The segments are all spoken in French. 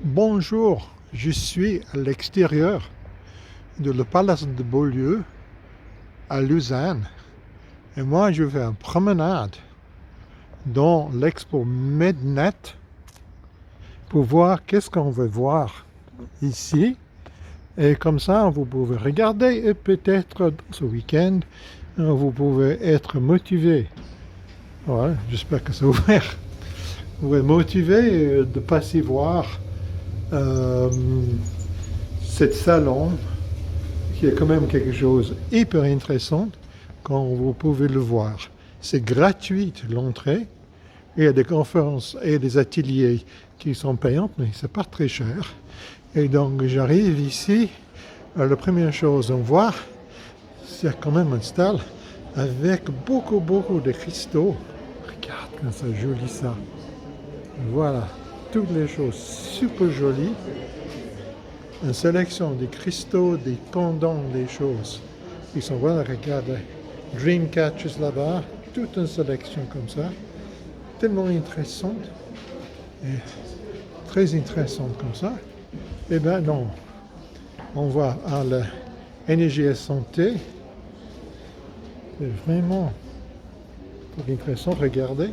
Bonjour, je suis à l'extérieur de le Palace de Beaulieu à Lausanne et moi je fais une promenade dans l'expo Mednet pour voir qu'est-ce qu'on veut voir ici et comme ça vous pouvez regarder et peut-être ce week-end vous pouvez être motivé. Ouais, j'espère que c'est ouvert. Vous êtes motivé de passer voir cette salon qui est quand même quelque chose hyper intéressant quand vous pouvez le voir. C'est gratuit l'entrée. Il y a des conférences et des ateliers qui sont payants, mais c'est pas très cher. Et donc j'arrive ici, la première chose à voir, c'est quand même un style avec beaucoup de cristaux. Regarde comme c'est joli ça. Voilà, toutes les choses super jolies. Une sélection des cristaux, des pendants, des choses. Ils sont, voilà, regardez, Dreamcatchers là-bas, toute une sélection comme ça, tellement intéressante, et très intéressante comme ça. Eh bien non, on voit à l'énergie et santé, c'est vraiment très intéressant, regardez,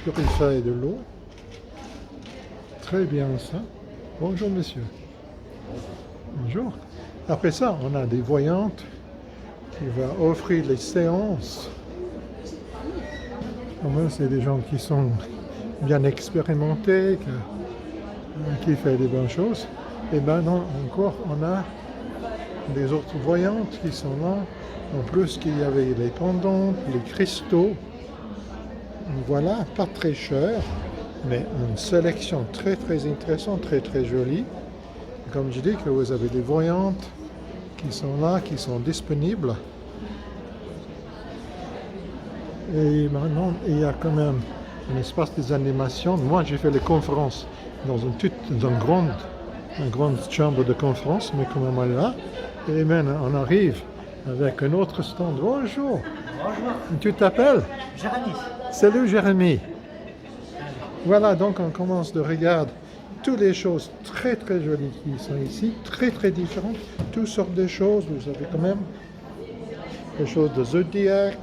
purifier de l'eau, très bien ça. Bonjour monsieur. Bonjour. Après ça, on a des voyantes qui vont offrir les séances. C'est des gens qui sont bien expérimentés, qui font des bonnes choses. Et maintenant, encore, on a des autres voyantes qui sont là. En plus, qu'il y avait les pendants, les cristaux. Voilà, pas très cher, mais une sélection très intéressante, très jolie. Comme je dis, que vous avez des voyantes qui sont là, qui sont disponibles. Et maintenant, il y a quand même un espace des animations. Moi, j'ai fait les conférences dans une grande chambre de conférence, mais quand même on est là. Et maintenant, on arrive avec un autre stand. Bonjour. Bonjour. Tu t'appelles? Jérémy. Salut Jérémy. Voilà, donc on commence de regarder toutes les choses très jolies qui sont ici, très différentes, toutes sortes de choses. Vous avez quand même des choses de Zodiac,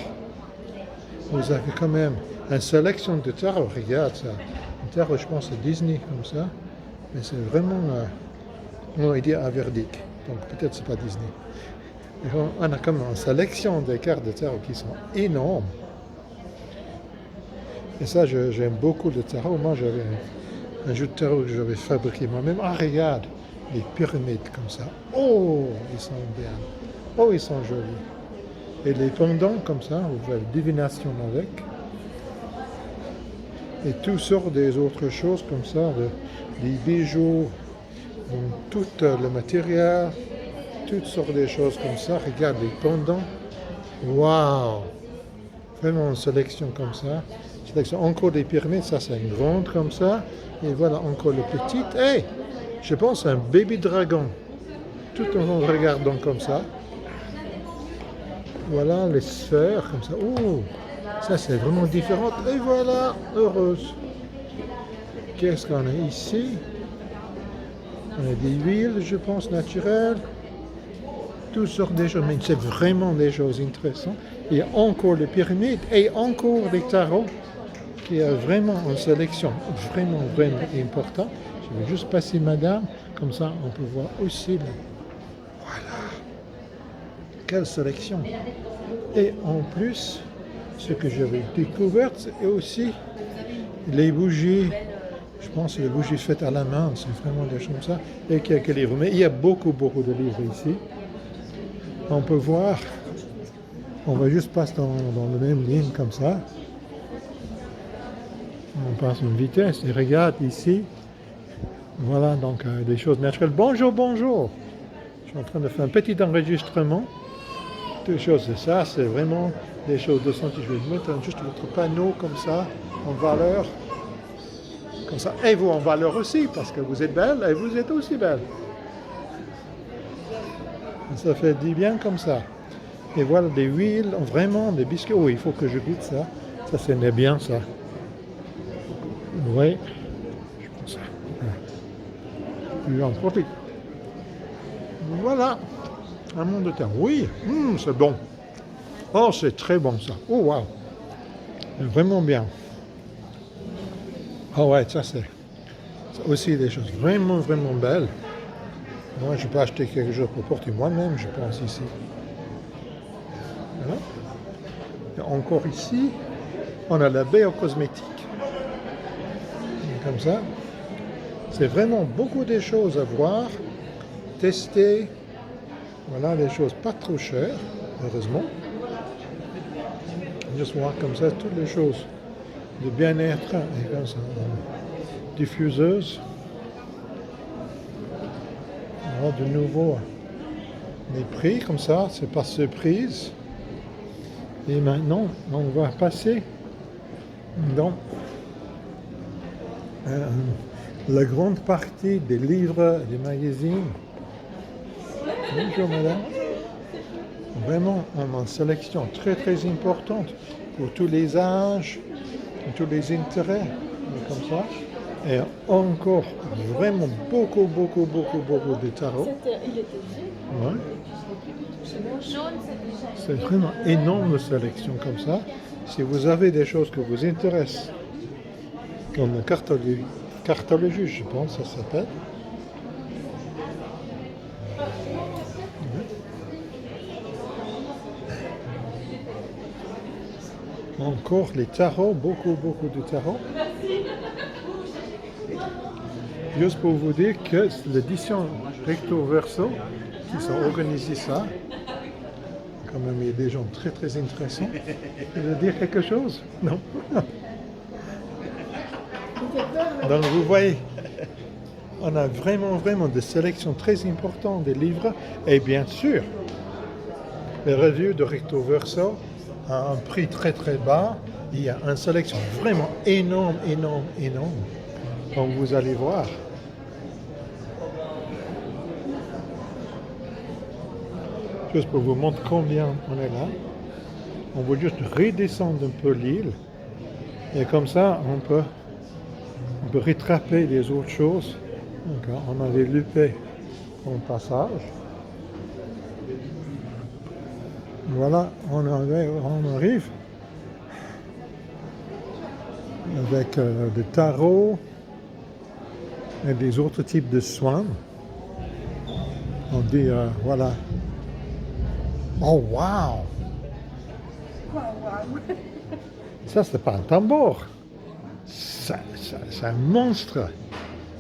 vous avez quand même une sélection de tarot. Regarde ça, un tarot, je pense, c'est Disney comme ça, mais c'est vraiment, on va dire, averdique, donc peut-être c'est pas Disney. Et on a comme une sélection de cartes de tarot qui sont énormes. Et ça, j'aime beaucoup le tarot. Moi, j'avais un jeu de tarot que j'avais fabriqué moi-même. Ah, regarde, les pyramides comme ça. Oh, ils sont bien. Oh, ils sont jolis. Et les pendants comme ça, vous faites divination avec. Et tout sort des autres choses comme ça, des bijoux, tout le matériel, toutes sortes de choses comme ça. Regarde les pendants. Waouh! Vraiment une sélection comme ça. Sélection encore des pyramides, ça c'est une grande comme ça. Et voilà encore le petit. Hey, je pense un baby dragon. Tout en regardant comme ça. Voilà les sphères comme ça. Oh, ça c'est vraiment différent. Et voilà, heureuse. Qu'est-ce qu'on a ici? On a des huiles, je pense, naturelles. Toutes sortes de choses, mais c'est vraiment des choses intéressantes. Il y a encore les pyramides et encore les tarots, qui est vraiment une sélection vraiment importante. Je vais juste passer madame, comme ça on peut voir aussi. Voilà, quelle sélection. Et en plus, ce que j'avais découvert, c'est aussi les bougies. Je pense les bougies faites à la main, c'est vraiment des choses comme ça. Et quelques livres, mais il y a beaucoup de livres ici. On peut voir, on va juste passer dans la même ligne comme ça. On passe une vitesse et regarde ici. Voilà donc des choses naturelles. Bonjour. Je suis en train de faire un petit enregistrement. Des choses de ça, c'est vraiment des choses de santé. Je vais mettre juste votre panneau comme ça, en valeur. Comme ça. Et vous en valeur aussi, parce que vous êtes belle et vous êtes aussi belle. Ça fait du bien comme ça. Et voilà des huiles, vraiment des biscuits. Oh, il faut que je goûte ça. Ça, c'est bien ça. Oui, je pense ça. J'en profite. Voilà, un monde de terre. Oui, c'est bon. Oh, c'est très bon ça. Oh, waouh. Vraiment bien. Oh ouais, ça c'est aussi des choses vraiment, vraiment belles. Moi, je peux acheter quelque chose pour porter moi-même, je pense, ici. Voilà. Et encore ici, on a la baie aux cosmétiques. Comme ça. C'est vraiment beaucoup de choses à voir, tester. Voilà, des choses pas trop chères, heureusement. Juste voir comme ça toutes les choses de bien-être et comme ça. Diffuseuse. Voilà, de nouveau les prix comme ça, c'est par surprise. Et maintenant, on va passer dans la grande partie des livres, des magazines. Bonjour madame. Vraiment, on a une sélection très très importante pour tous les âges, tous les intérêts, comme ça. Et encore vraiment beaucoup de tarots. Ouais. C'est vraiment énorme de sélection comme ça. Si vous avez des choses qui vous intéressent, comme la cartologie, je pense, ça s'appelle. Encore les tarots, beaucoup de tarots. Juste pour vous dire que c'est l'édition recto verso qui ont organisé ça. Quand même, il y a des gens très très intéressants. Vous voulez dire quelque chose? Non. Donc vous voyez, on a vraiment des sélections très importantes des livres. Et bien sûr, les revues de recto verso à un prix très très bas. Il y a une sélection vraiment énorme. Comme vous allez voir. Juste pour vous montrer combien on est là. On va juste redescendre un peu l'île. Et comme ça, on peut rattraper les autres choses. Donc, on avait loupé un passage. Voilà, on arrive avec des tarots et des autres types de soins. On dit, voilà. Oh, wow! Ça, c'est pas un tambour. C'est un monstre.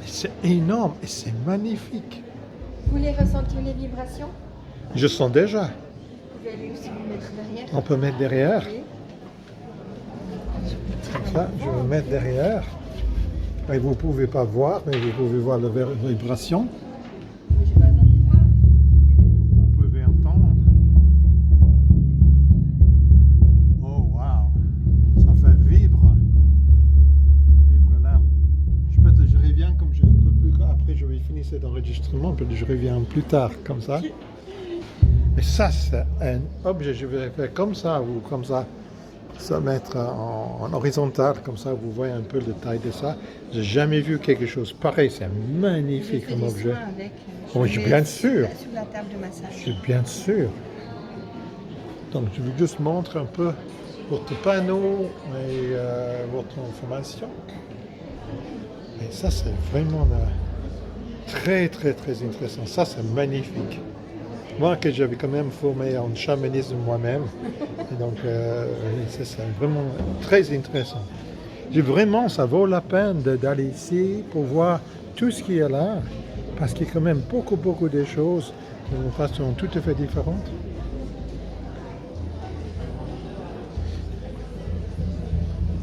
C'est énorme et c'est magnifique. Vous voulez ressentir les vibrations? Je sens déjà. Vous allez aussi vous mettre derrière. On peut mettre derrière. Oui. Comme ça, je vais mettre derrière. Et vous ne pouvez pas voir, mais vous pouvez voir la vibration. Mais j'ai pas besoin de voir. Vous pouvez entendre. Oh, wow! Ça fait vibre. Ça vibre là. Je reviens comme je un peu plus. Après, je vais finir cet enregistrement, puis je reviens plus tard, comme ça. Et ça, c'est un objet. Je vais faire comme ça ou comme ça. Ça mettre en horizontal, comme ça vous voyez un peu le taille de ça. J'ai jamais vu quelque chose pareil, c'est magnifique comme objet. Oui, bien sûr. Sur la table de massage. Je suis bien sûr. Donc je vais juste montrer un peu votre panneau et votre information. Et ça c'est vraiment très intéressant. Ça c'est magnifique. Moi que j'avais quand même formé en chamanisme moi-même. Et donc c'est vraiment très intéressant. Vraiment, ça vaut la peine d'aller ici pour voir tout ce qu'il y a là, parce qu'il y a quand même beaucoup de choses d'une façon tout à fait différente.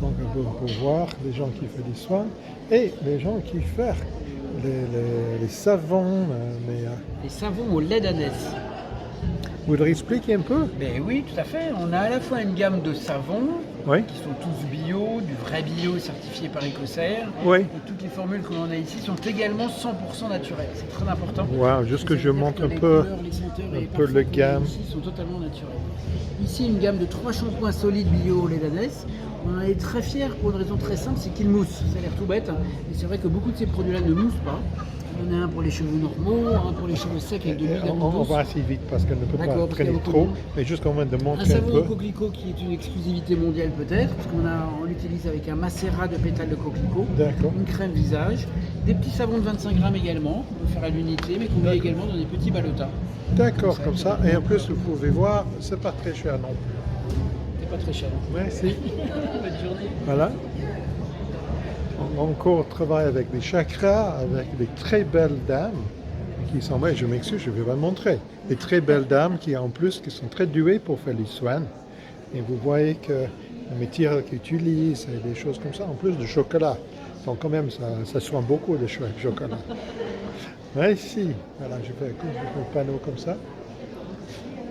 Donc pour voir les gens qui font des soins et les gens qui font les savons. Les savons au lait d'ânesse. Vous voudriez expliquer un peu? Ben oui, tout à fait. On a à la fois une gamme de savons Oui. qui sont tous bio, du vrai bio certifié par Écossaire. Oui. Et toutes les formules que l'on a ici sont également 100% naturelles. C'est très important. Wow, juste que je C'est-à-dire montre que un les peu, couleurs, les senteurs et les le parfums qu'on a gamme. ici sont totalement naturels. Ici, une gamme de 3 shampoings solides bio au lait d'ânesse. On en est très fiers pour une raison très simple, c'est qu'ils moussent. Ça a l'air tout bête, mais c'est vrai que beaucoup de ces produits-là ne moussent pas. Il y en a un pour les cheveux normaux, un pour les cheveux secs avec de l'huile On d'amande douce. va assez vite parce qu'elle ne peut D'accord, pas parce qu'il y a traîner beaucoup trop, de- mais juste quand même de Un montrer un savon peu. au coquelicot qui est une exclusivité mondiale peut-être, parce on l'utilise avec un macérat de pétales de coquelicot, D'accord. une crème visage, des petits savons de 25 grammes également, qu'on peut faire à l'unité, mais qu'on met D'accord. également dans des petits ballotas. D'accord, comme ça. Et en plus, vous pouvez voir, c'est pas très cher non plus. C'est pas très cher. Merci. Bonne journée. Voilà. On encore travaille avec des chakras, avec des très belles dames qui sont, ouais, je m'excuse, je vais vous montrer. Des très belles dames qui en plus qui sont très douées pour faire les soins. Et vous voyez que les métiers qu'ils utilisent et des choses comme ça, en plus de chocolat. Donc quand même, ça soigne beaucoup le chocolat. Ouais, ici, voilà, je fais un panneau comme ça.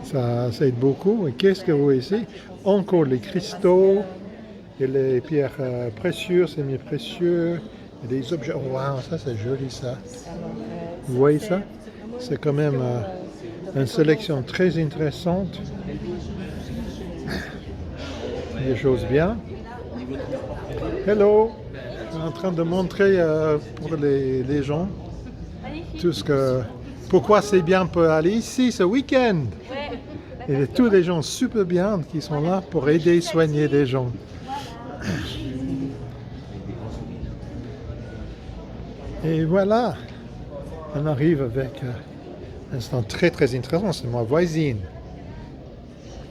Ça aide beaucoup. Et qu'est-ce que vous voyez ici? Encore les cristaux et les pierres précieuses, semi-précieux, et des objets. Waouh, ça c'est joli ça. Vous voyez ça? C'est quand même une sélection très intéressante. Des choses bien. Hello! Je suis en train de montrer pour les gens tout ce que, pourquoi c'est bien pour aller ici ce week-end. Et il y a tous les gens super bien qui sont là pour aider et soigner des gens. Et voilà, on arrive avec un stand très très intéressant, c'est ma voisine.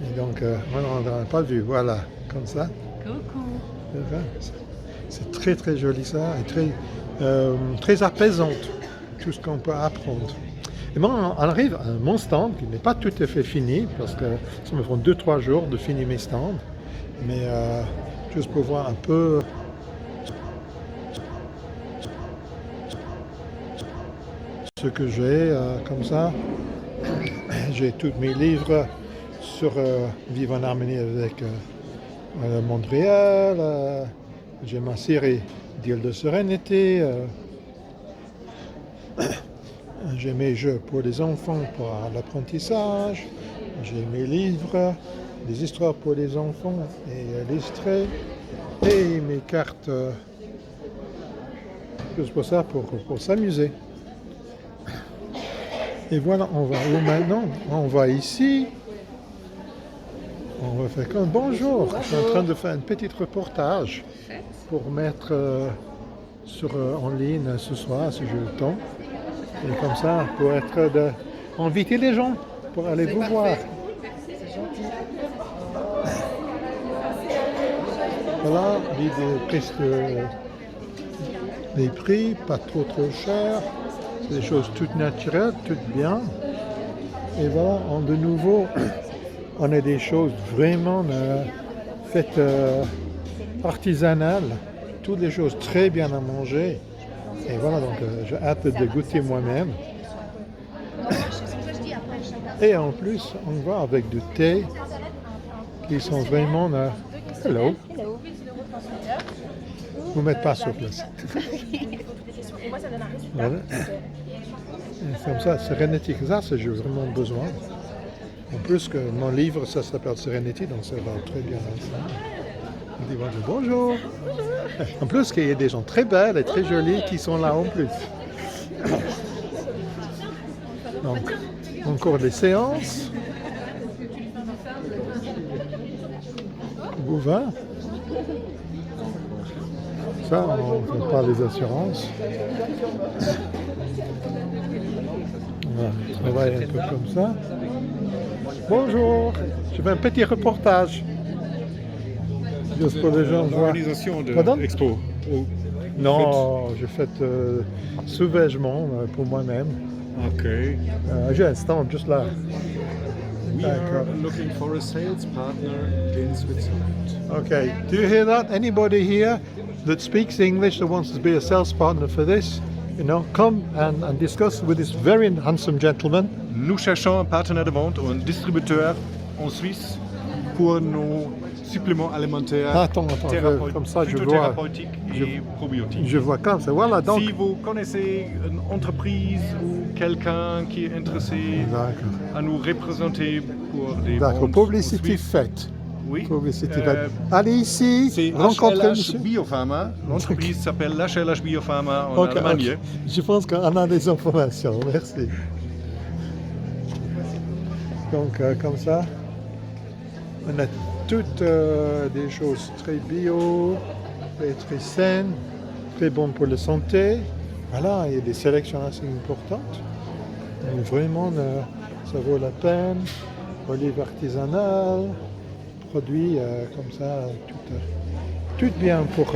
Et donc, on n'a pas vu, voilà, comme ça. Coucou. C'est très très joli ça, et très apaisante, tout ce qu'on peut apprendre. Et moi, on arrive à mon stand, qui n'est pas tout à fait fini, parce que ça me prend 2-3 jours de finir mes stands, mais juste pour voir un peu ce que j'ai, comme ça. J'ai tous mes livres sur Vivre en harmonie avec Montréal, j'ai ma série d'îles de sérénité, j'ai mes jeux pour les enfants pour l'apprentissage, j'ai mes livres, des histoires pour les enfants et illustrés, et mes cartes, juste pour ça, pour s'amuser. Et voilà, on va où maintenant? On va ici. On va faire comme bonjour. Je suis en train de faire un petit reportage pour mettre en ligne ce soir, si j'ai le temps. Et comme ça, pour inviter les gens pour aller vous voir. Voilà, des prix, pas trop cher. C'est des choses toutes naturelles, toutes bien. Et voilà, de nouveau, on a des choses vraiment faites artisanales, toutes des choses très bien à manger. Et voilà, donc j'ai hâte de goûter moi-même. Et en plus, on va avec du thé qui sont vraiment... Hello. Hello. Vous ne mettez pas sur place. Voilà. Et comme ça, Serenity, ça, j'ai vraiment besoin. En plus que mon livre, ça s'appelle Serenity, donc ça va très bien ensemble. On dit bonjour. En plus qu'il y a des gens très belles et très jolies qui sont là en plus. Donc, encore des séances. Bouvain. Ça, on ne fait pas les assurances. On travaille un peu comme ça. Bonjour, je fais un petit reportage. Juste pour les gens voir. Organisation de Pardon? l'expo. Non, j'ai fait sous-vêtements pour moi-même. Ok. J'ai un stand juste là. We are looking for a sales partner in Switzerland. Okay, do you hear that? Anybody here that speaks English that wants to be a sales partner for this? You know, come and discuss with this very handsome gentleman. Nous cherchons un partenaire de vente ou un distributeur en Suisse pour nos suppléments alimentaires Attends, comme ça je vois. thérapeutiques et probiotiques. Je vois comme ça. Voilà, donc. Si vous connaissez une entreprise ou quelqu'un qui est intéressé D'accord. à nous représenter pour des D'accord, ventes publicité en Suisse, faite. Oui. Publicité. Allez ici, C'est rencontrez HLH monsieur. Biopharma. L'entreprise s'appelle HLH Biopharma en Ok, Allemagne. ok. Je pense qu'on a des informations. Merci. Donc, comme ça, on a toutes des choses très bio, très saines, très bonnes pour la santé. Voilà, il y a des sélections assez importantes. Et vraiment, ça vaut la peine. Olive artisanale, produits comme ça, tout bien pour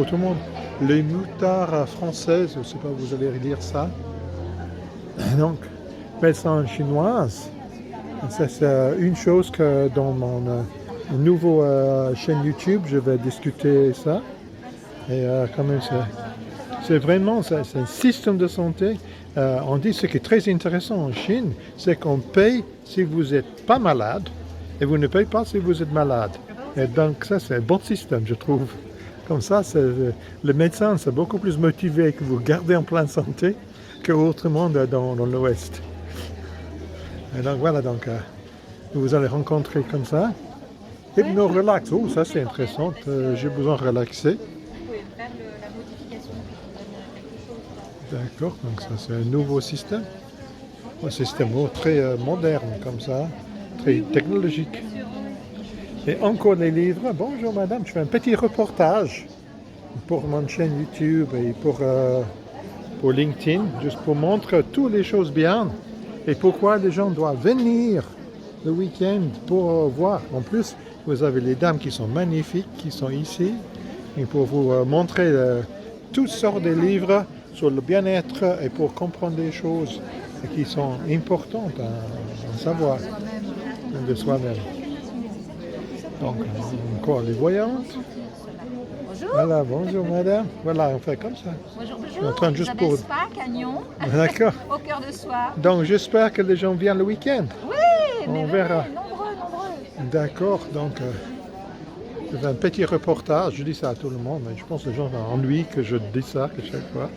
tout le monde. Les moutards françaises, je ne sais pas, vous allez lire ça. Donc, médecin chinoise. Ça, c'est une chose que dans mon nouveau chaîne YouTube, je vais discuter ça. Et quand même, c'est vraiment c'est un système de santé. On dit ce qui est très intéressant en Chine, c'est qu'on paye si vous n'êtes pas malade et vous ne payez pas si vous êtes malade. Et donc ça, c'est un bon système, je trouve. Comme ça, le médecin, c'est beaucoup plus motivé que vous gardez en pleine santé qu'autrement dans l'Ouest. Et donc voilà, donc, vous allez rencontrer comme ça. Hypno-relax, oh ça c'est intéressant, j'ai besoin de relaxer. Vous pouvez faire la modification qui donne quelque chose. D'accord, donc ça c'est un nouveau système. Un système très moderne comme ça, très technologique. Et encore les livres. Bonjour madame, je fais un petit reportage pour mon chaîne YouTube et pour LinkedIn, juste pour montrer toutes les choses bien et pourquoi les gens doivent venir le week-end pour voir. En plus, vous avez les dames qui sont magnifiques, qui sont ici, et pour vous montrer toutes sortes de livres sur le bien-être et pour comprendre des choses qui sont importantes à savoir de soi-même. Donc, encore les voyantes. Bonjour. Voilà, bonjour madame. Voilà, on fait comme ça. Bonjour, Je suis bonjour. en train juste Isabelle pour- Spa, Cagnon, D'accord. au cœur de soir. Donc, j'espère que les gens viennent le week-end. Oui, On mais verra. venez, nombreux. D'accord, donc je fais un petit reportage, je dis ça à tout le monde, mais je pense que les gens ennuient que je dis ça à chaque fois.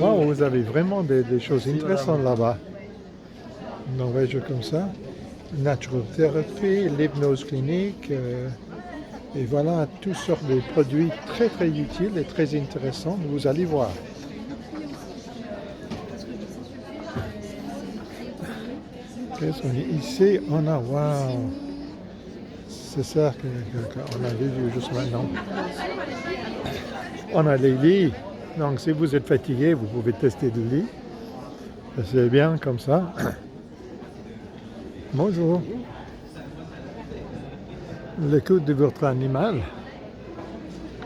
Oh, vous avez vraiment des choses intéressantes là-bas. Donc, voyez comme ça. Naturothérapie, l'hypnose clinique, et voilà, toutes sortes de produits très très utiles et très intéressants, vous allez voir. Qu'est-ce qu'on est ici? On a, waouh! C'est ça qu'on avait vu juste maintenant. On a les lits. Donc si vous êtes fatigué, vous pouvez tester le lit. C'est bien comme ça. Bonjour. L'écoute de votre animal.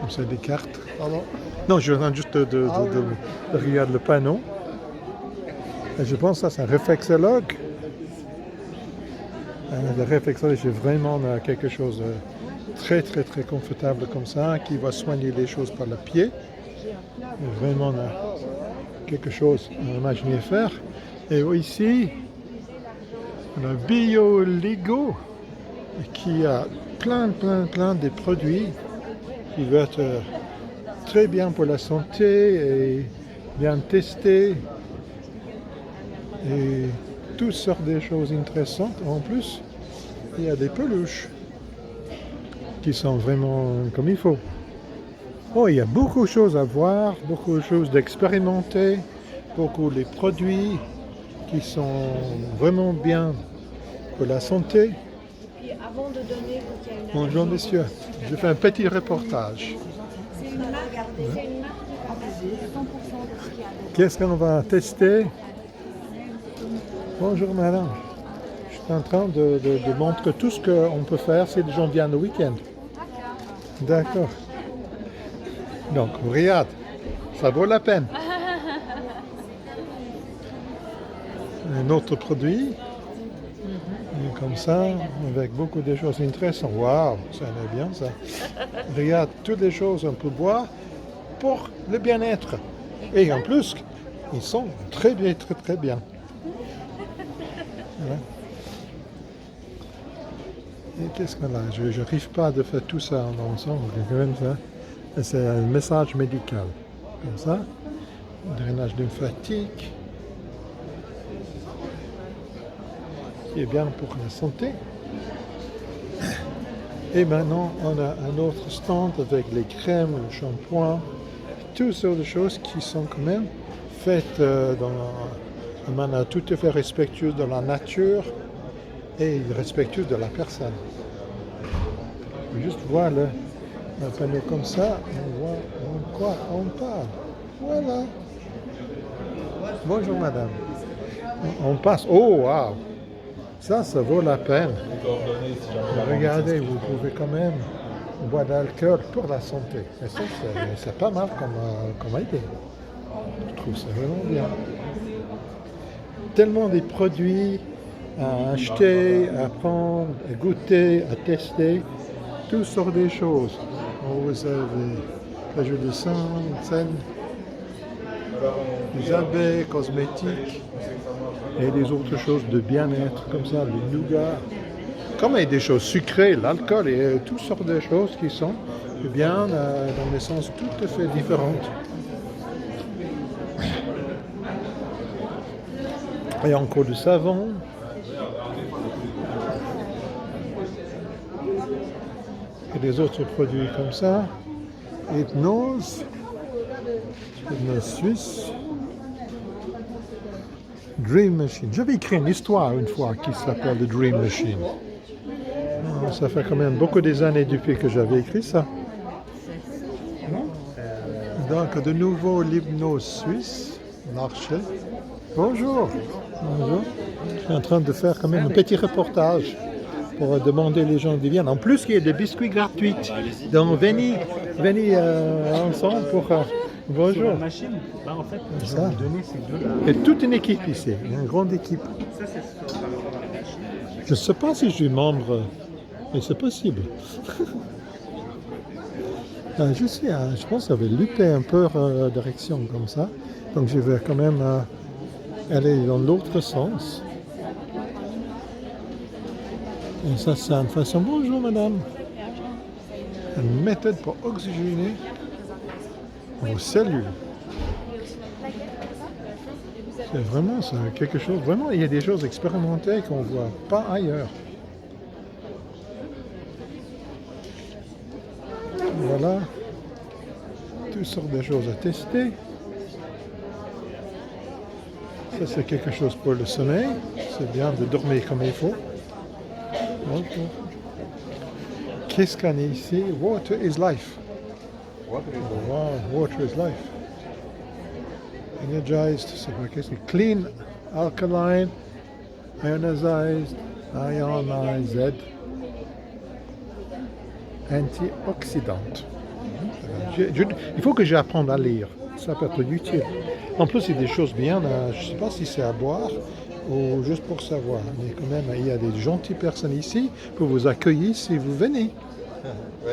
Comme ça, des cartes. Pardon. Non, je viens juste de regarder le panneau. Et je pense que ça, c'est un réflexologue. Le réflexologue, c'est vraiment quelque chose de très, très, très confortable comme ça, qui va soigner les choses par le pied. Et vraiment quelque chose à imaginer faire. Et ici, on a BioLigo, qui a plein de produits qui vont être très bien pour la santé et bien testés. Et toutes sortes de choses intéressantes. En plus, il y a des peluches qui sont vraiment comme il faut. Oh, il y a beaucoup de choses à voir, beaucoup de choses d'expérimenter, beaucoup de produits qui sont vraiment bien pour la santé. Puis avant de donner, vous qu'il y a une Bonjour messieurs, je fais un petit reportage. C'est une marque qui fait 100% de ce qu'il y a dedans. Qu'est-ce qu'on va tester? Bonjour madame, je suis en train de montrer tout ce qu'on peut faire si les gens viennent le week-end. D'accord. Donc, regarde, ça vaut la peine. Un autre produit, et comme ça, avec beaucoup de choses intéressantes. Waouh, ça est bien ça. Regarde, toutes les choses qu'on peut boire pour le bien-être. Et en plus, ils sont très bien, très très bien. Voilà. Et qu'est-ce qu'on a? Je n'arrive pas à faire tout ça ensemble, comme ça. C'est un message médical, comme ça. Drainage lymphatique, qui est bien pour la santé. Et maintenant, on a un autre stand avec les crèmes, le shampoing, toutes sortes de choses qui sont quand même faites de manière tout à fait respectueuse de la nature et respectueuse de la personne. Juste voir un panneau comme ça, on voit de quoi on parle. Voilà. Bonjour madame. On passe. Oh wow! Ça vaut la peine. Regardez, vous pouvez quand même boire de l'alcool pour la santé. Et ça, c'est pas mal comme idée. Je trouve ça vraiment bien. Tellement des produits à acheter, à prendre, à goûter, à tester. Toutes sortes de choses. Vous avez la jus de scène, des abeilles, cosmétiques et des autres choses de bien-être comme ça, du nougat. Comme il y a des choses sucrées, l'alcool et toutes sortes de choses qui sont bien dans des sens tout à fait différents. Et encore du savon. Et des autres produits comme ça. Hypnose suisse. Dream Machine. J'avais écrit une histoire une fois qui s'appelle The Dream Machine. Ça fait quand même beaucoup des années depuis que j'avais écrit ça. Donc de nouveau l'hypnose suisse, marché. Bonjour. Bonjour. Je suis en train de faire quand même un petit reportage pour demander les gens qui viennent. En plus, il y a des biscuits gratuits. Donc venez ensemble pour... bonjour. La machine, bah en fait, je vais vous donner ces deux-là. Il y a toute une équipe ici, une grande équipe. Ça, c'est par rapport à la machine. Je ne sais pas si je suis membre, mais c'est possible. Je pense que ça va lutter un peu en direction comme ça. Donc je vais quand même aller dans l'autre sens. Et ça, c'est une façon. Bonjour madame. Une méthode pour oxygéner vos cellules. C'est vraiment ça, quelque chose. Vraiment, il y a des choses expérimentales qu'on ne voit pas ailleurs. Voilà. Toutes sortes de choses à tester. Ça, c'est quelque chose pour le sommeil. C'est bien de dormir comme il faut. Bonjour. Qu'est-ce qu'on a ici? Water is life. Wow, water is life. Energized, c'est pas qu'est-ce que clean, alkaline, ionized, antioxydant. Il faut que j'apprenne à lire. Ça peut être utile. En plus, il y a des choses bien, je ne sais pas si c'est à boire ou juste pour savoir. Mais quand même, il y a des gentilles personnes ici pour vous accueillir si vous venez. Oui.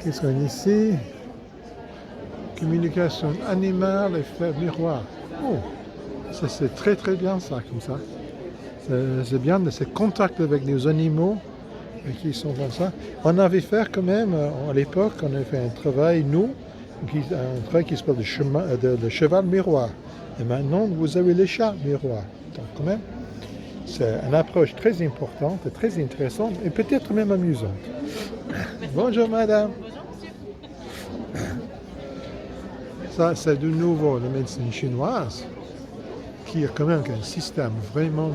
Qu'est-ce qu'on a ici? Communication animale et faire miroir. Oh, ça c'est très très bien ça, comme ça. C'est bien de ce contact avec les animaux qui sont comme ça. On avait fait quand même, à l'époque, on avait fait un travail, nous, un travail qui s'appelle le cheval miroir. Et maintenant, vous avez les chats miroirs. Donc quand même, c'est une approche très importante et très intéressante et peut-être même amusante. Bonjour madame. Ça, c'est de nouveau la médecine chinoise qui a quand même un système vraiment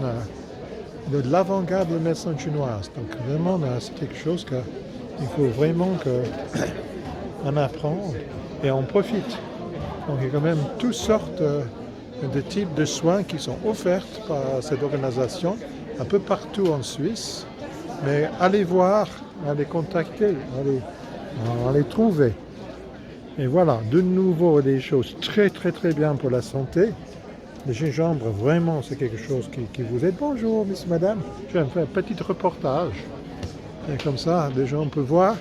de l'avant-garde de la médecine chinoise. Donc vraiment, c'est quelque chose qu'il faut vraiment qu'on apprenne et on profite. Donc il y a quand même toutes sortes de types de soins qui sont offerts par cette organisation un peu partout en Suisse. Mais allez voir, allez contacter, allez trouver. Et voilà, de nouveau des choses très très très bien pour la santé. Le gingembre, vraiment, c'est quelque chose qui vous aide. Bonjour, monsieur, madame. Je vais faire un petit reportage. Et comme ça, les gens peuvent voir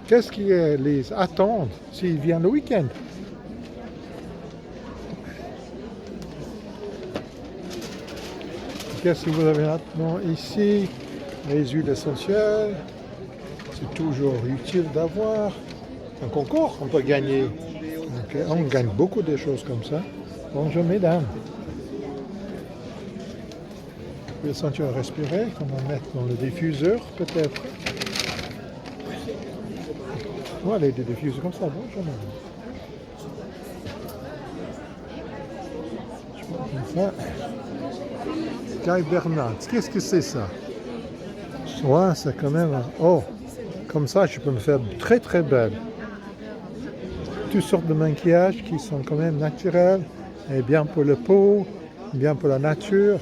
qu'est-ce qui les attend s'ils viennent le week-end. Qu'est-ce que vous avez maintenant ici? Les huiles essentielles. C'est toujours utile d'avoir. Un concours, on peut gagner. Okay. On gagne beaucoup de choses comme ça. Bonjour mesdames. le sentir respirer, qu'on va mettre dans le diffuseur peut-être. Voilà, des diffuseurs comme ça. Bonjour madame. Je vois comme ça. Guy Bernard, qu'est-ce que c'est ça? Ouais, c'est quand même... Oh, comme ça, je peux me faire très très belle. Toutes sortes de maquillages qui sont quand même naturels, et bien pour la peau, bien pour la nature,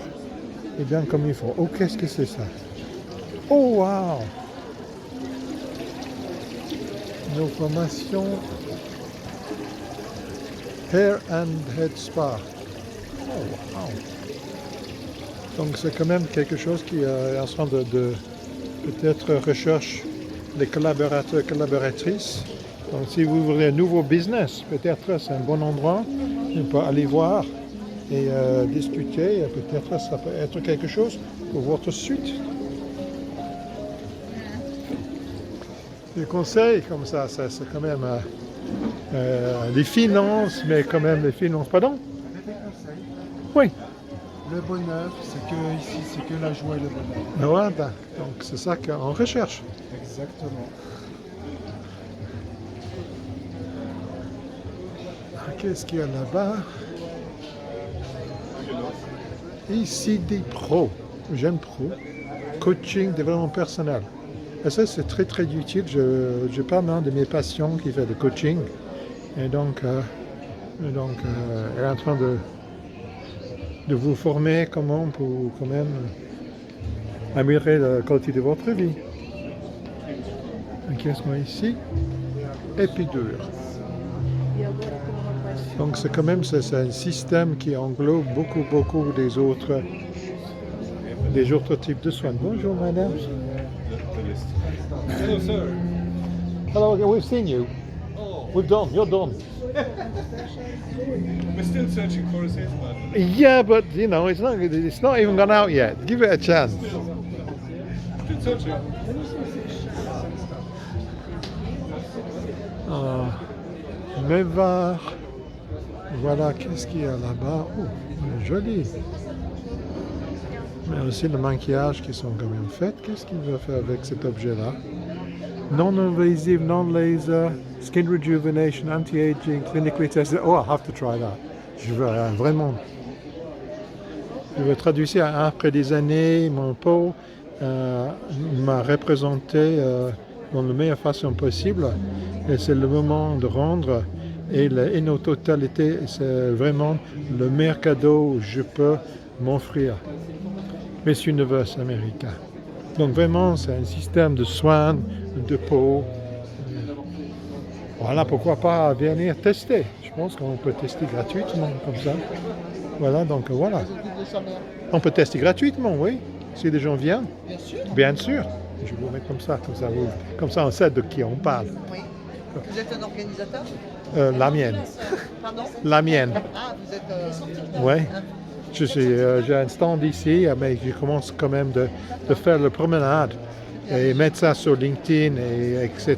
et bien comme il faut. Oh, qu'est-ce que c'est ça? Oh, wow! Nos formations Hair and Head Spa. Oh, wow! Donc c'est quand même quelque chose qui est en train de peut-être recherche les collaborateurs, collaboratrices. Donc si vous voulez un nouveau business, peut-être c'est un bon endroit pour aller voir et discuter. Peut-être ça peut être quelque chose pour votre suite. Des conseils comme ça, c'est quand même les finances, mais quand même les finances. Pardon? Oui. Le bonheur, c'est que ici, c'est que la joie et le bonheur. Voilà, donc c'est ça qu'on recherche. Exactement. Qu'est-ce qu'il y a là-bas? Ici des pros, j'aime pro, coaching, développement personnel. Et ça c'est très très utile, j'ai pas mal de mes patients qui font du coaching. Et donc elle est en train de vous former comment pour quand même améliorer la qualité de votre vie. Qu'est-ce qu'on a ici? Épidure. Donc c'est quand même c'est un système qui englobe beaucoup des autres types de soins. Bonjour madame. Hello, sir. Hello, we've seen you. We've done, you're done. We're still searching for a salesman. Yeah, but you know, it's not even gone out yet. Give it a chance. Still searching. Mévar. Voilà, qu'est-ce qu'il y a là-bas? Oh, joli. Mais aussi le maquillage qui sont quand même faits. Qu'est-ce qu'il va faire avec cet objet-là? Non-invasive, non-laser, skin rejuvenation, anti-aging, clinically tested. Oh, I have to try that. Je veux vraiment... Je veux traduire ça. Après des années, mon peau m'a représenté dans la meilleure façon possible. Et c'est le moment de rendre. Et nos totalité, c'est vraiment le meilleur cadeau que je peux m'offrir. Miss Universe américain. Donc vraiment, c'est un système de soins, de peau. Voilà, pourquoi pas venir tester. Je pense qu'on peut tester gratuitement comme ça. Voilà, donc voilà. On peut tester gratuitement, oui. Si des gens viennent. Bien sûr. Bien sûr. Je vais vous mettre comme ça on sait de qui on parle. Oui. Vous êtes un organisateur? La mienne. Pardon? La mienne. Ah, vous êtes... Oui. J'ai un stand ici, mais je commence quand même de faire la promenade et mettre ça sur LinkedIn, etc.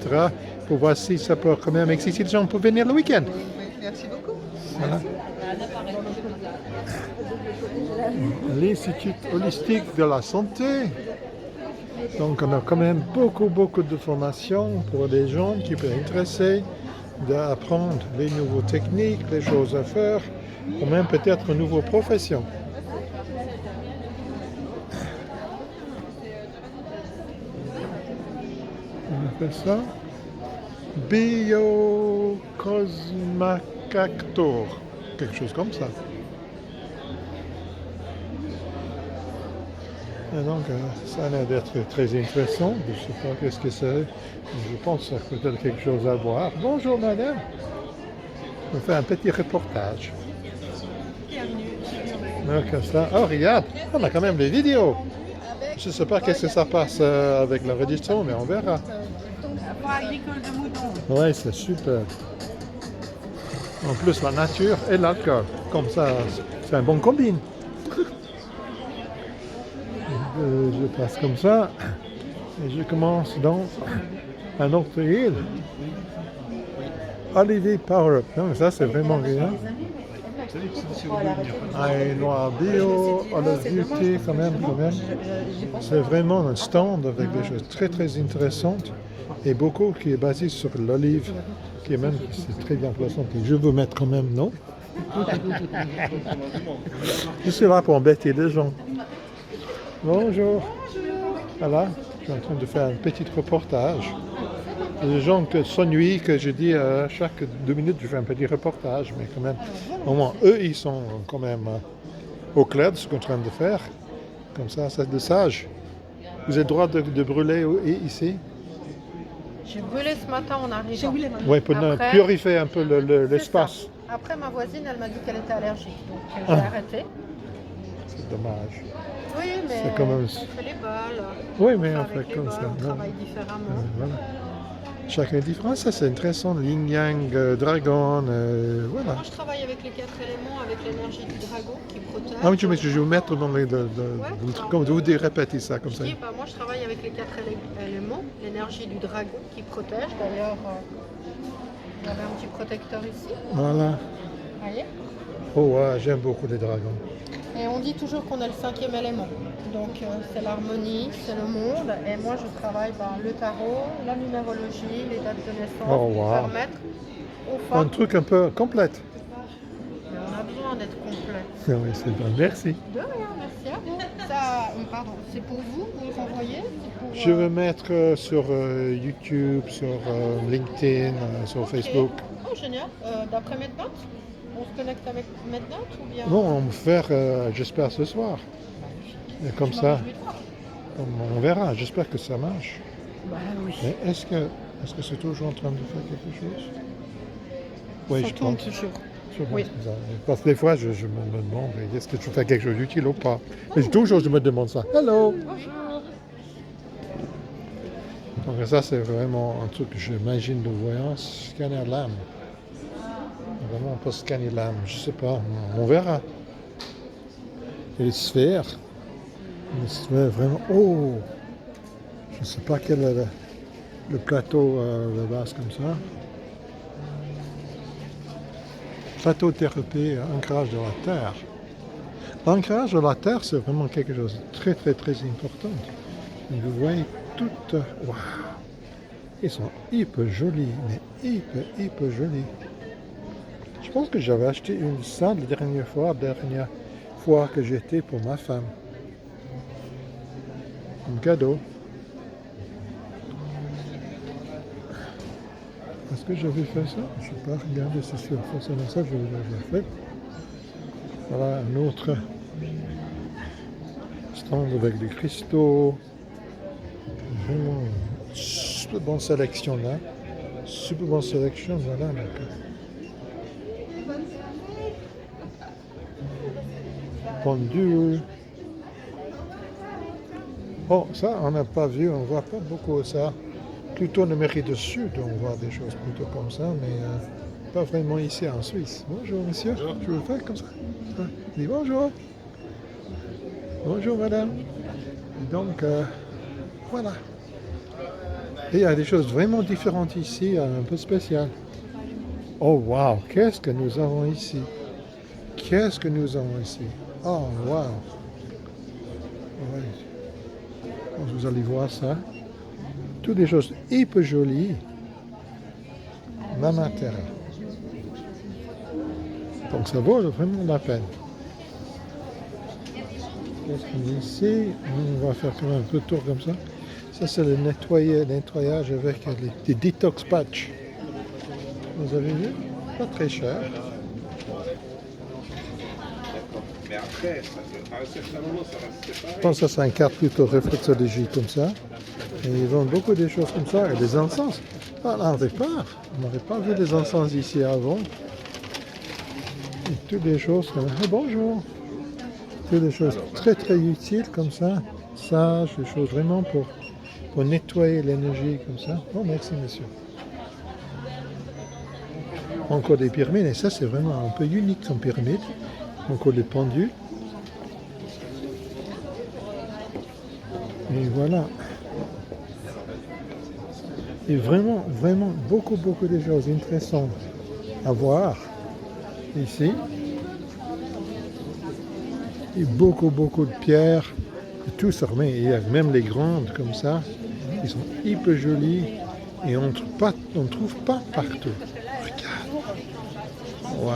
pour voir si ça peut quand même exciter les gens pour venir le week-end. Oui, merci beaucoup. Voilà. L'Institut holistique de la santé. Donc on a quand même beaucoup de formations pour les gens qui peuvent être intéressés d'apprendre les nouvelles techniques, les choses à faire, ou même peut-être une nouvelle profession. On appelle ça Biocosmacactor, quelque chose comme ça. Et donc, ça a l'air d'être très intéressant. Je ne sais pas qu'est-ce que c'est. Je pense que c'est peut-être quelque chose à voir. Bonjour madame. On fait un petit reportage. Donc, ça. Oh, regarde, on a quand même des vidéos. Je ne sais pas qu'est-ce que ça passe avec l'enregistrement, mais on verra. Agricole de Moudon. Oui, c'est super. En plus, la nature et l'alcool. Comme ça, c'est un bon combine. Je passe comme ça et je commence dans un autre île. Holiday Power Up. Donc ça c'est vraiment rien. expliqué pourquoi elle a arrêté. Ah, et noir bio, olive beauty, quand même. C'est vraiment un stand avec des choses très très intéressantes et beaucoup qui est basé sur l'olive, qui est même c'est très bien présenté. Je veux mettre quand même, non? Je suis là pour embêter les gens. Bonjour. Voilà, je suis en train de faire un petit reportage. Les gens que s'ennuient, que je dis chaque 2 minutes, je fais un petit reportage, mais quand même, au moins, eux, ils sont quand même au clair de ce qu'on est en train de faire. Comme ça, c'est de sage. Vous avez le droit de brûler ici? J'ai brûlé ce matin en arrivant. Oui, pour Après, purifier un peu l'espace. Après, ma voisine, elle m'a dit qu'elle était allergique, donc j'ai Ah. arrêté. C'est dommage. Oui, mais C'est quand même- on fait les balles. Oui, mais Enfin, on avec fait les comme balles, ça. on non. travaille différemment. Voilà. Chacun est différent, ça c'est intéressant. Yin Yang, Dragon, voilà. Moi, je travaille avec les 4 éléments, avec l'énergie du dragon qui protège. Ah oui, je vais vous mettre dans les. Comme vous répétez ça comme Je ça. dis, bah, moi, je travaille avec les 4 éléments, l'énergie du dragon qui protège. D'ailleurs, j'avais un petit protecteur ici, Voilà. vous voyez. Oh, ouais, j'aime beaucoup les dragons. Et on dit toujours qu'on est le 5e élément. Donc c'est l'harmonie, c'est le monde. Et moi je travaille le tarot, la numérologie, les dates de naissance Oh, pour wow. permettre aux Un femmes. truc un peu complète. Mais on a besoin d'être complet. Oui, c'est bien. Merci. De rien, merci à vous. Ça, pardon, c'est pour vous, vous le renvoyez c'est pour, Je vais mettre sur YouTube, sur LinkedIn, sur Ok. Facebook. Oh génial. D'après Mednote, on se connecte avec Mednote ou bien Bon, on va faire, j'espère, ce soir. Et comme Je m'en ça, réjouis de voir. on verra. J'espère que ça marche. Bah oui. Mais est-ce que c'est toujours en train de faire quelque chose? Oui, Ça je tourne pense. toujours. Je pense Oui. que ça- Parce que des fois, je me demande, est-ce que tu fais quelque chose d'utile ou pas? Mais toujours, je me demande ça. Hello! Donc ça, c'est vraiment un truc que j'imagine de voyance, scanner l'âme. Vraiment, on peut scanner l'âme, je sais pas, on verra. Et les sphères vraiment, oh! Je ne sais pas quel est le plateau de base comme ça. Plateau thérapie, ancrage de la Terre. L'ancrage de la Terre, c'est vraiment quelque chose de très très très important. Et vous voyez toutes... Waouh! Ils sont hyper jolis, mais hyper jolis. Je pense que j'avais acheté une ça la dernière fois que j'étais pour ma femme. Un cadeau. Est-ce que j'avais fait ça? Je ne sais pas, regardez, c'est sûr, forcément ça, je l'avais fait. Voilà un autre stand avec des cristaux. Vraiment super bonne sélection là. Super bonne sélection, voilà. Pendule. Oh, ça, on n'a pas vu, on ne voit pas beaucoup ça. Plutôt en Amérique du Sud, on voit des choses plutôt comme ça, mais pas vraiment ici en Suisse. Bonjour, monsieur. Je vous le fais comme ça. Dis bonjour. Bonjour, madame. Et donc, voilà. Et il y a des choses vraiment différentes ici, un peu spéciales. Oh, wow, qu'est-ce que nous avons ici? Qu'est-ce que nous avons ici? Oh, wow. Ouais. Vous allez voir ça. Toutes des choses hyper jolies. Même intérêt. Donc ça vaut vraiment la peine. Qu'est-ce qu'on a ici? On va faire quand même un peu de tour comme ça. Ça c'est le nettoyage avec des detox patch. Vous avez vu? Pas très cher. Mais après, à un certain moment, ça reste séparé. Je pense que ça c'est un carte plutôt réflexologie comme ça. Et ils vendent beaucoup de choses comme ça. Et des encens. Ah, là, on n'avait pas vu des encens ici avant. Et toutes des choses comme ça. Oh, bonjour. Toutes des choses très très utiles comme ça. Sages, des choses vraiment pour nettoyer l'énergie comme ça. Oh, merci monsieur. Encore des pyramides. Et ça c'est vraiment un peu unique comme pyramide. Encore des pendules. Et voilà. Et vraiment beaucoup de choses intéressantes à voir ici. Et beaucoup de pierres. Tout se remet. Il y a même les grandes comme ça. Ils sont hyper jolis. Et on ne trouve pas partout. Regarde. Wow.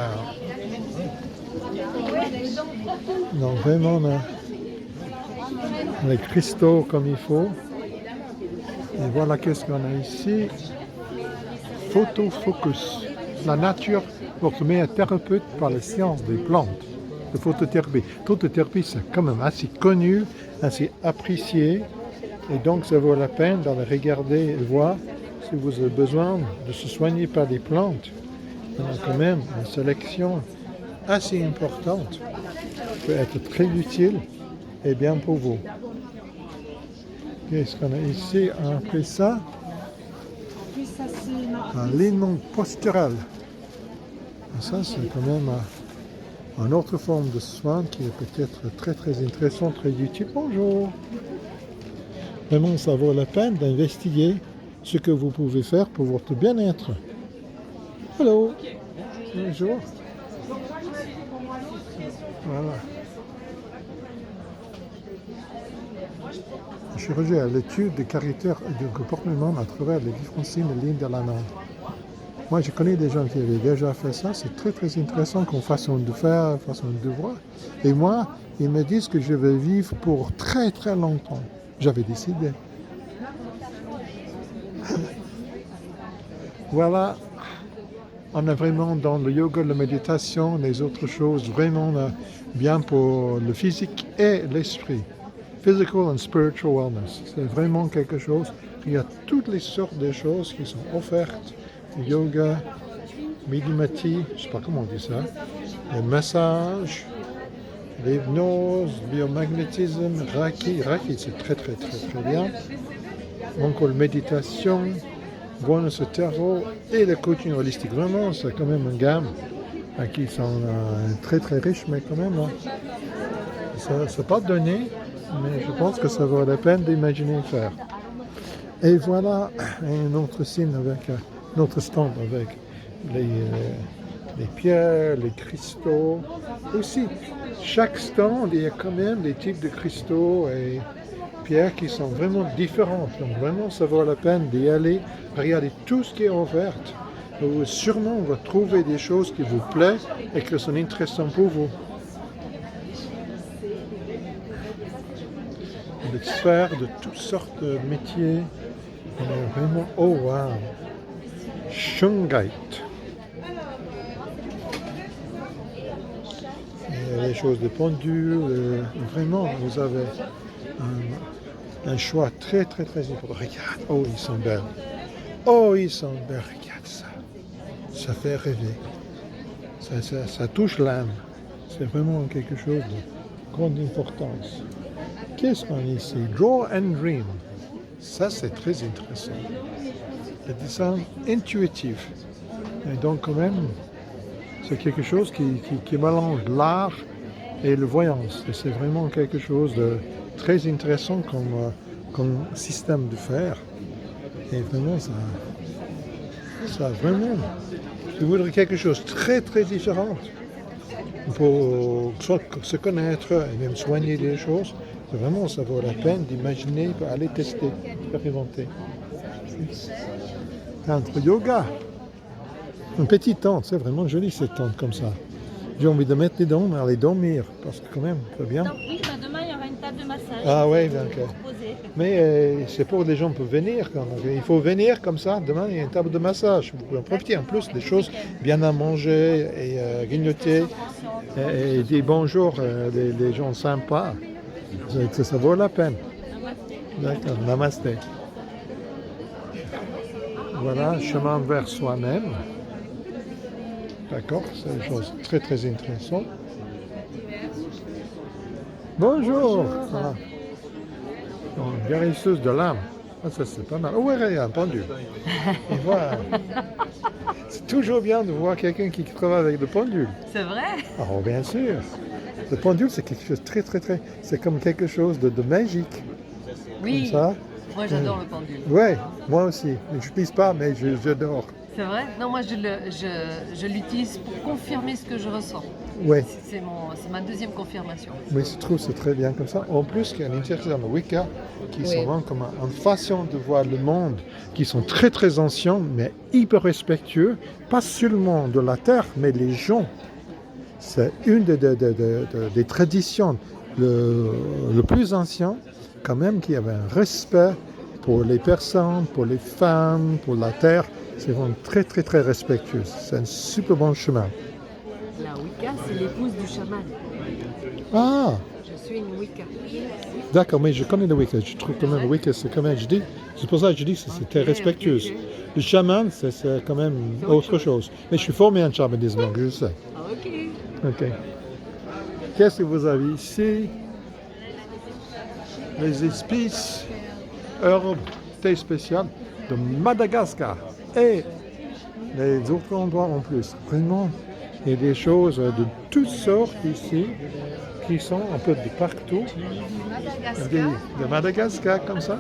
Donc vraiment, on a les cristaux comme il faut. Et voilà qu'est-ce qu'on a ici. Photofocus. La nature, votre meilleur thérapeute par les sciences des plantes. De photothérapie. Photothérapie, c'est quand même assez connu, assez apprécié. Et donc, ça vaut la peine d'aller regarder et voir si vous avez besoin de se soigner par des plantes. On a quand même une sélection assez importante. Ça peut être très utile et bien pour vous. Qu'est-ce qu'on a ici? Après ça, un ligament postural. Et ça, c'est quand même une autre forme de soin qui est peut-être très intéressant, très utile. Bonjour. Vraiment, ça vaut la peine d'investiguer ce que vous pouvez faire pour votre bien-être. Hello. Bonjour. Voilà. La chirurgie est l'étude des caractères et du comportement à travers les différents signes et lignes de la langue. Moi, je connais des gens qui avaient déjà fait ça. C'est très intéressant comme façon de faire, façon de voir. Et moi, ils me disent que je vais vivre pour très longtemps. J'avais décidé. Voilà. On est vraiment dans le yoga, la méditation, les autres choses vraiment bien pour le physique et l'esprit. Physical and spiritual wellness. C'est vraiment quelque chose. Il y a toutes les sortes de choses qui sont offertes. Yoga, médiumati, je ne sais pas comment on dit ça, le massage, l'hypnose, le biomagnétisme, Reiki, c'est très bien. Encore la méditation, wellness tarot et le coaching holistique. Vraiment, c'est quand même une gamme qui sont très riches, mais quand même, ça n'est pas donné, mais je pense que ça vaut la peine d'imaginer faire. Et voilà un autre signe avec notre stand avec les pierres, les cristaux. Aussi, chaque stand, il y a quand même des types de cristaux et pierres qui sont vraiment différentes. Donc vraiment, ça vaut la peine d'y aller, regarder tout ce qui est offert. Vous sûrement va trouver des choses qui vous plaisent et qui sont intéressantes pour vous. Des sphères de toutes sortes de métiers. Vraiment, oh wow! Shungite. Il y a des choses de pendules. Vraiment, vous avez un choix très important. Regarde, oh, ils sont belles. Oh, ils sont belles. Regarde ça. Ça fait rêver. Ça touche l'âme. C'est vraiment quelque chose de grande importance. Qu'est-ce qu'on a ici? Draw and Dream. Ça, c'est très intéressant. Le dessin intuitif. Et donc, quand même, c'est quelque chose qui mélange l'art et la voyance. Et c'est vraiment quelque chose de très intéressant comme système de faire. Et vraiment, ça vraiment, je voudrais quelque chose de très différent pour se connaître et même soigner les choses. Vraiment, ça vaut la peine d'imaginer, aller tester, expérimenter. Entre yoga, une petite tente, c'est vraiment joli cette tente comme ça. J'ai envie de mettre dedans, mais aller dormir, parce que quand même, c'est bien. Oui, demain il y aura une table de massage. Ah oui, donc. Mais c'est pour les gens qui peuvent venir. Il faut venir comme ça. Demain, il y a une table de massage. Vous pouvez en profiter. En plus, des choses bien à manger et grignoter. Et dire bonjour, les gens sympas. Ça vaut la peine. D'accord, namasté. Voilà, chemin vers soi-même. D'accord, c'est une chose très intéressante. Bonjour. Ah. Donc, guérisseuse de l'âme. Ah, ça c'est pas mal. Oh, ouais, il y a un pendule. Et voilà. C'est toujours bien de voir quelqu'un qui travaille avec le pendule. C'est vrai? Oh, bien sûr. Le pendule, c'est quelque chose de très... C'est comme quelque chose de magique. Oui. Comme ça. Moi j'adore le pendule. Ouais, moi aussi. Je ne pisse pas, mais j'adore. C'est vrai? Non, moi je l'utilise pour confirmer ce que je ressens. Oui, C'est ma deuxième confirmation. mais je trouve que c'est très bien comme ça. En plus, il y a l'intérieur dans le Wicca qui sont vraiment comme une façon de voir le monde, qui sont très très anciens, mais hyper respectueux, pas seulement de la terre, mais les gens. C'est une des traditions le plus ancien, quand même, qui avait un respect pour les personnes, pour les femmes, pour la terre. C'est vraiment très très très respectueux. C'est un super bon chemin. La Wicca, c'est l'épouse du chaman. Ah, Je suis une Wicca. d'accord, mais je connais le Wicca. Je trouve quand même le Wicca, c'est quand même, je dis, c'est pour ça que je dis que c'est très respectueux. Le chaman, c'est quand même autre chose. Mais je suis formé en chamanisme, donc je sais. Ok. Ok. Qu'est-ce que vous avez ici? Les épices, herbes, thé spécial de Madagascar et les autres endroits en plus. Vraiment, il y a des choses de toutes sortes ici qui sont un peu de partout. De Madagascar comme ça.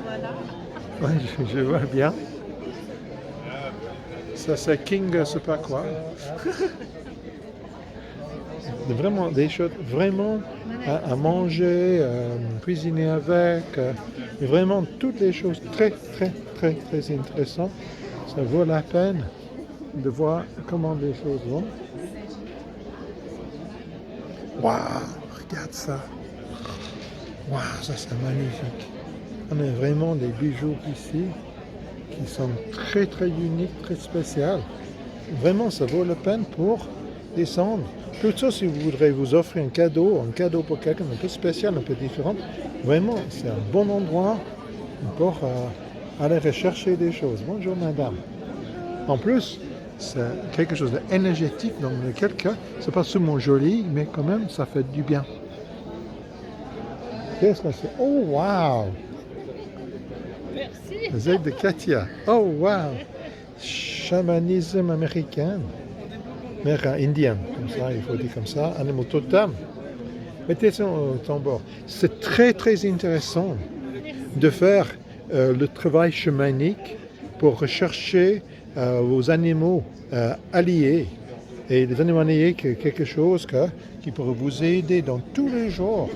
Ouais, je vois bien. Ça c'est King, je sais pas quoi. Vraiment des choses vraiment à manger, cuisiner avec, vraiment toutes les choses très très très très intéressantes. Ça vaut la peine de voir comment les choses vont. Waouh, regarde ça. Waouh, ça c'est magnifique. On a vraiment des bijoux ici qui sont très très uniques, très spéciaux. Vraiment, ça vaut la peine pour descendre. Tout ça, si vous voudrez vous offrir un cadeau pour quelqu'un un peu spécial, un peu différent, vraiment, c'est un bon endroit pour aller rechercher des choses. Bonjour madame. En plus, c'est quelque chose d'énergétique dans lequel c'est pas seulement joli, mais quand même, ça fait du bien. Qu'est-ce que c'est? Oh, wow! Merci. Les ailes de Katia. Oh, wow! Chamanisme américain. Indien, comme ça, il faut dire comme ça, animaux totem. Mettez ça au tambour. C'est très très intéressant de faire le travail chamanique pour rechercher vos animaux alliés. Et les animaux alliés, quelque chose qui pourrait vous aider dans tous les jours.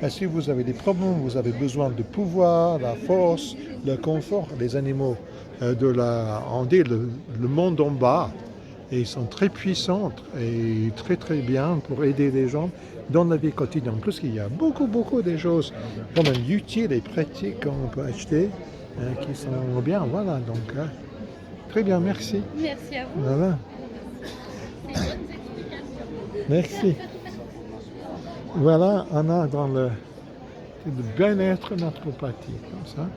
Et si vous avez des problèmes, vous avez besoin de pouvoir, la force, le confort, les animaux on dit le monde en bas. Et ils sont très puissants et très très bien pour aider les gens dans la vie quotidienne. En plus, il y a beaucoup de choses quand même utiles et pratiques qu'on peut acheter qui sont bien. Voilà, donc très bien, merci. Merci à vous. Voilà. Merci. Voilà, on a dans le bien-être naturopathie, comme ça.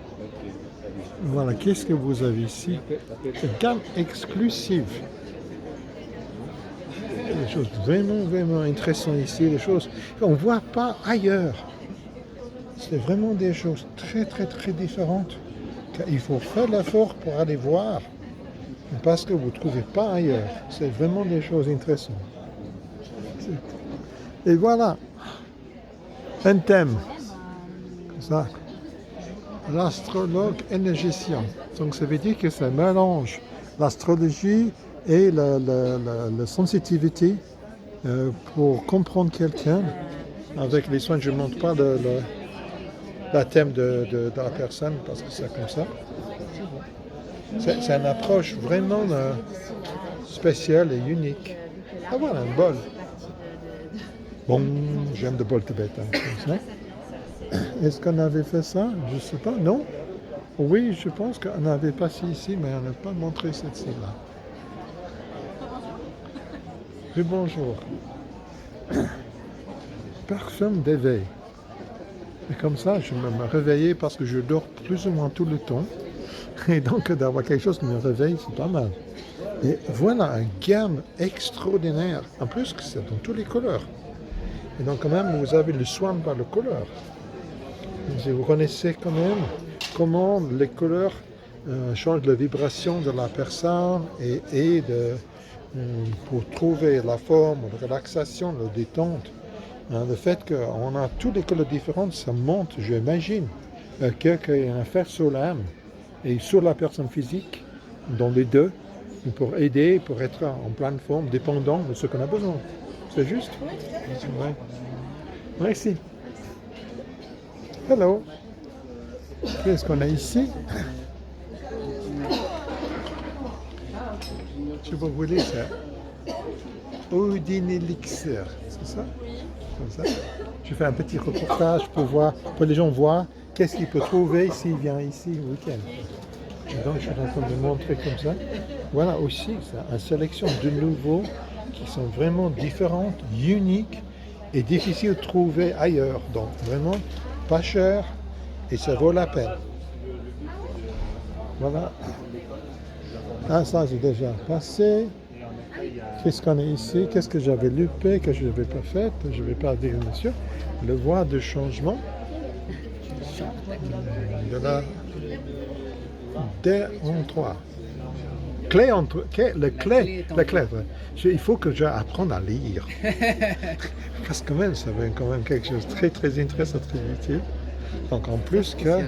Voilà, qu'est-ce que vous avez ici? C'est une gamme exclusive. Des choses vraiment intéressantes ici, des choses qu'on ne voit pas ailleurs. C'est vraiment des choses très différentes. Il faut faire l'effort pour aller voir, parce que vous ne trouvez pas ailleurs. C'est vraiment des choses intéressantes. Et voilà, un thème, comme ça, l'astrologue énergéticien. Donc ça veut dire que ça mélange l'astrologie et la sensitivité pour comprendre quelqu'un avec les soins. Je ne montre pas le thème de la personne parce que c'est comme ça. C'est une approche vraiment spéciale et unique. Ah voilà, un bol. Bon, j'aime le bol tibétain. Est-ce qu'on avait fait ça? Je ne sais pas, non? Oui, je pense qu'on avait passé ici, mais on n'a pas montré cette scène-là. Oui, bonjour. Parfum d'éveil. Et comme ça, je me réveillais parce que je dors plus ou moins tout le temps. Et donc, d'avoir quelque chose qui me réveille, c'est pas mal. Et voilà, une gamme extraordinaire. En plus, c'est dans toutes les couleurs. Et donc, quand même, vous avez le soin par la couleur. Si vous connaissez quand même comment les couleurs changent la vibration de la personne et pour trouver la forme, la relaxation, la détente. Le fait qu'on a toutes les couleurs différentes, ça montre, j'imagine, qu'il y a un effet sur l'âme et sur la personne physique, dans les deux, pour aider, pour être en pleine forme, dépendant de ce qu'on a besoin. C'est juste? Ouais. Merci. Hello. Qu'est-ce qu'on a ici? Je vous voulais ça. Odin Elixir, c'est ça? Comme ça. Je fais un petit reportage pour que les gens voient qu'est-ce qu'ils peuvent trouver s'ils viennent ici le week-end. Et donc je suis en train de montrer comme ça. Voilà aussi ça, une sélection de nouveaux qui sont vraiment différentes, uniques et difficiles de trouver ailleurs. Donc vraiment pas cher et ça vaut la peine. Voilà. Ah ça j'ai déjà passé. Qu'est-ce qu'on a ici? Qu'est-ce que j'avais loupé, que je n'avais pas fait? Je vais pas dire monsieur. Le voie de changement. De la D en 3. Clé en 3. La clé. Il faut que j'apprenne à lire. Parce que même, ça va quand même quelque chose de très très intéressant, très utile. Donc en plus que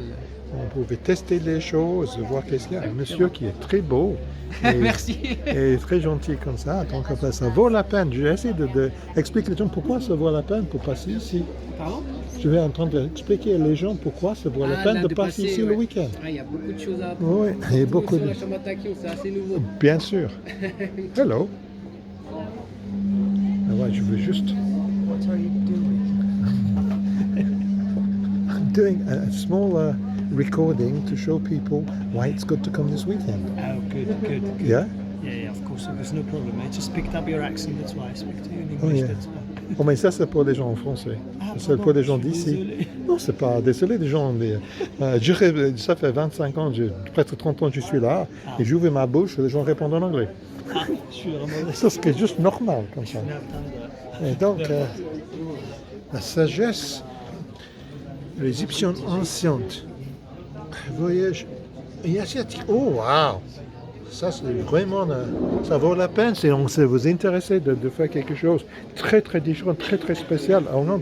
on pouvait tester les choses, voir qu'est-ce qu'il y a. Un monsieur qui est très beau. Et, Merci. Et très gentil comme ça. Donc après, ça vaut la peine. J'ai essayé d'expliquer aux gens pourquoi ça vaut la peine pour passer ici. Pardon? Je vais en train d'expliquer aux gens pourquoi ça vaut la peine de passer ici le week-end. Il y a beaucoup de choses à apprendre. Oui, il y a beaucoup de... La chambre à Takio, c'est assez nouveau. Bien sûr. Hello. Ah ouais, je veux juste... What are you doing? I'm doing a small recording to show people why it's good to come this weekend. Oh, good. Yeah? Yeah, of course, there's no problem. I just picked up your accent, that's why I speak to you in Oh, English. yeah. That's why. Oh, mais ça, c'est pour les gens en français. C'est pardon, pour les gens je suis d'ici. désolé. Non, c'est pas... Désolé, les gens... ça fait 25 ans, presque 30 ans que je suis là, et j'ouvre ma bouche, et les gens répondent en anglais. Ah, je suis vraiment Ça, c'est juste normal, comme ça. Et donc, la sagesse égyptienne ancienne, voyage asiatique. Oh, waouh! Ça, c'est vraiment, ça vaut la peine si on vous intéressez de faire quelque chose très très différent, très très spécial. Alors,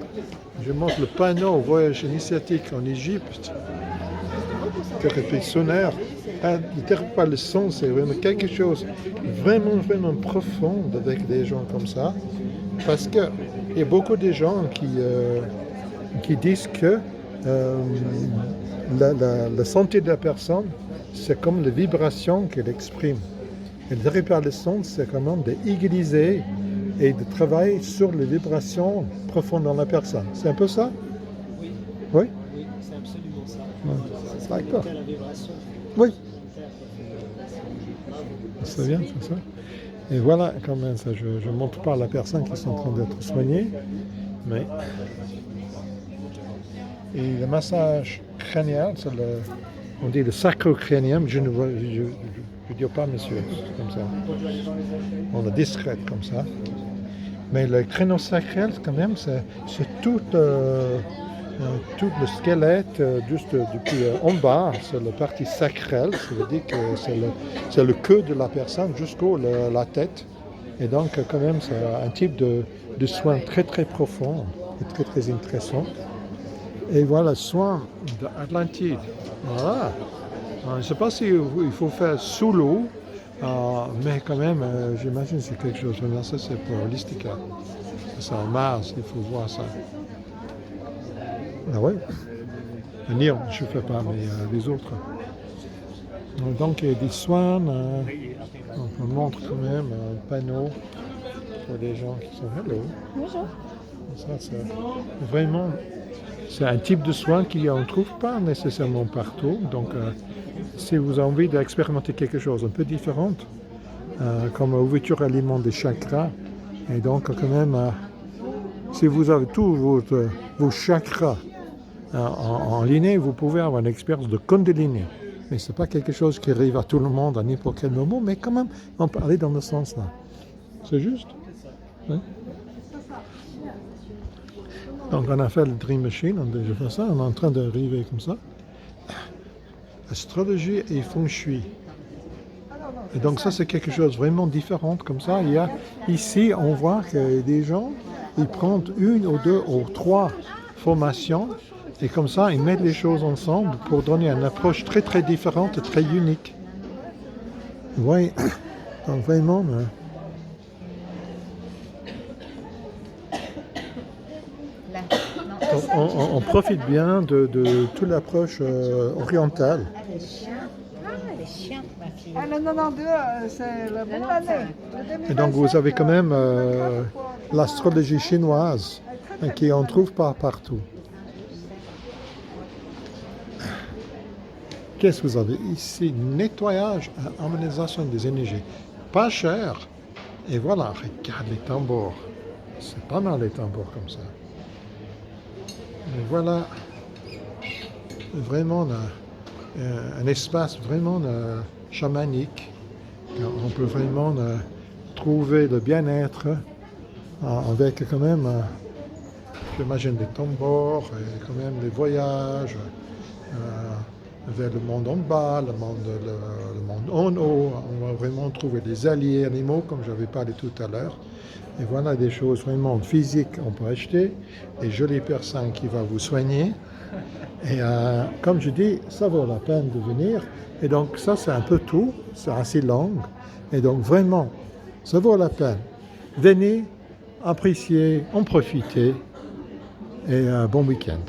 je montre le panneau voyage initiatique en Égypte. Thérapie sonore. La thérapie par le son, c'est vraiment quelque chose vraiment vraiment profond avec des gens comme ça. Parce qu'il y a beaucoup de gens qui disent que la santé de la personne, c'est comme les vibrations qu'elle exprime. Et le thérapie par le son, c'est comment d'égaliser et de travailler sur les vibrations profondes dans la personne. C'est un peu ça? Oui. Oui? Oui, c'est absolument ça. Ouais. C'est D'accord. la vibration. Oui. C'est bien, c'est ça. Et voilà, quand même, ça, je ne montre pas à la personne qui est en train d'être soignée, mais... Et le massage crânien, c'est on dit le sacro-crânien, je ne dis pas monsieur, c'est comme ça. On est discret comme ça. Mais le crânio-sacral, quand même, c'est tout le squelette, juste depuis en bas, c'est la partie sacrale, ça veut dire que c'est le queue de la personne jusqu'à la tête. Et donc, quand même, c'est un type de soin très très profond et très très intéressant. Et voilà, soin d'Atlantide. Voilà. Je ne sais pas s'il faut faire sous l'eau, mais quand même, j'imagine que c'est quelque chose. Ça, c'est pour Holistica. C'est en Mars, il faut voir ça. Ah ouais? Neil, je ne fais pas, mais les autres. Donc, il y a des soins. On montre quand même un panneau pour les gens qui sont hello. Bonjour. Ça, c'est vraiment... C'est un type de soin qu'on ne trouve pas nécessairement partout. Donc, si vous avez envie d'expérimenter quelque chose un peu différent, comme ouverture aliment des chakras, et donc quand même, si vous avez tous vos chakras en ligne, vous pouvez avoir une expérience de Kundalini. Mais ce n'est pas quelque chose qui arrive à tout le monde à n'importe quel moment, mais quand même, on peut aller dans ce sens-là. C'est juste. Oui. Donc on a fait le Dream Machine, on a déjà fait ça, on est en train d'arriver comme ça. Astrologie et Feng Shui. Et donc ça c'est quelque chose de vraiment différent comme ça. Il y a, ici on voit que des gens, ils prennent une ou deux ou trois formations et comme ça ils mettent les choses ensemble pour donner une approche très très différente et très unique. Vous voyez, Donc vraiment, on profite bien de toute l'approche orientale. Ah, les chiens. Ah, les chiens, ma fille. Ah, le 92, c'est le bon année. Et donc vous avez quand même l'astrologie chinoise qui on trouve pas partout. Qu'est-ce que vous avez ici? Nettoyage et harmonisation des énergies. Pas cher. Et voilà, regarde les tambours. C'est pas mal les tambours comme ça. Et voilà, vraiment un espace vraiment chamanique. On peut vraiment trouver le bien-être avec quand même, j'imagine, des tambours et quand même des voyages vers le monde en bas, le monde en haut. On va vraiment trouver des alliés animaux, comme j'avais parlé tout à l'heure. Et voilà des choses vraiment physiques qu'on peut acheter, des jolies personnes qui vont vous soigner. Et comme je dis, ça vaut la peine de venir. Et donc ça, c'est un peu tout, c'est assez long. Et donc vraiment, ça vaut la peine. Venez, appréciez, en profitez et bon week-end.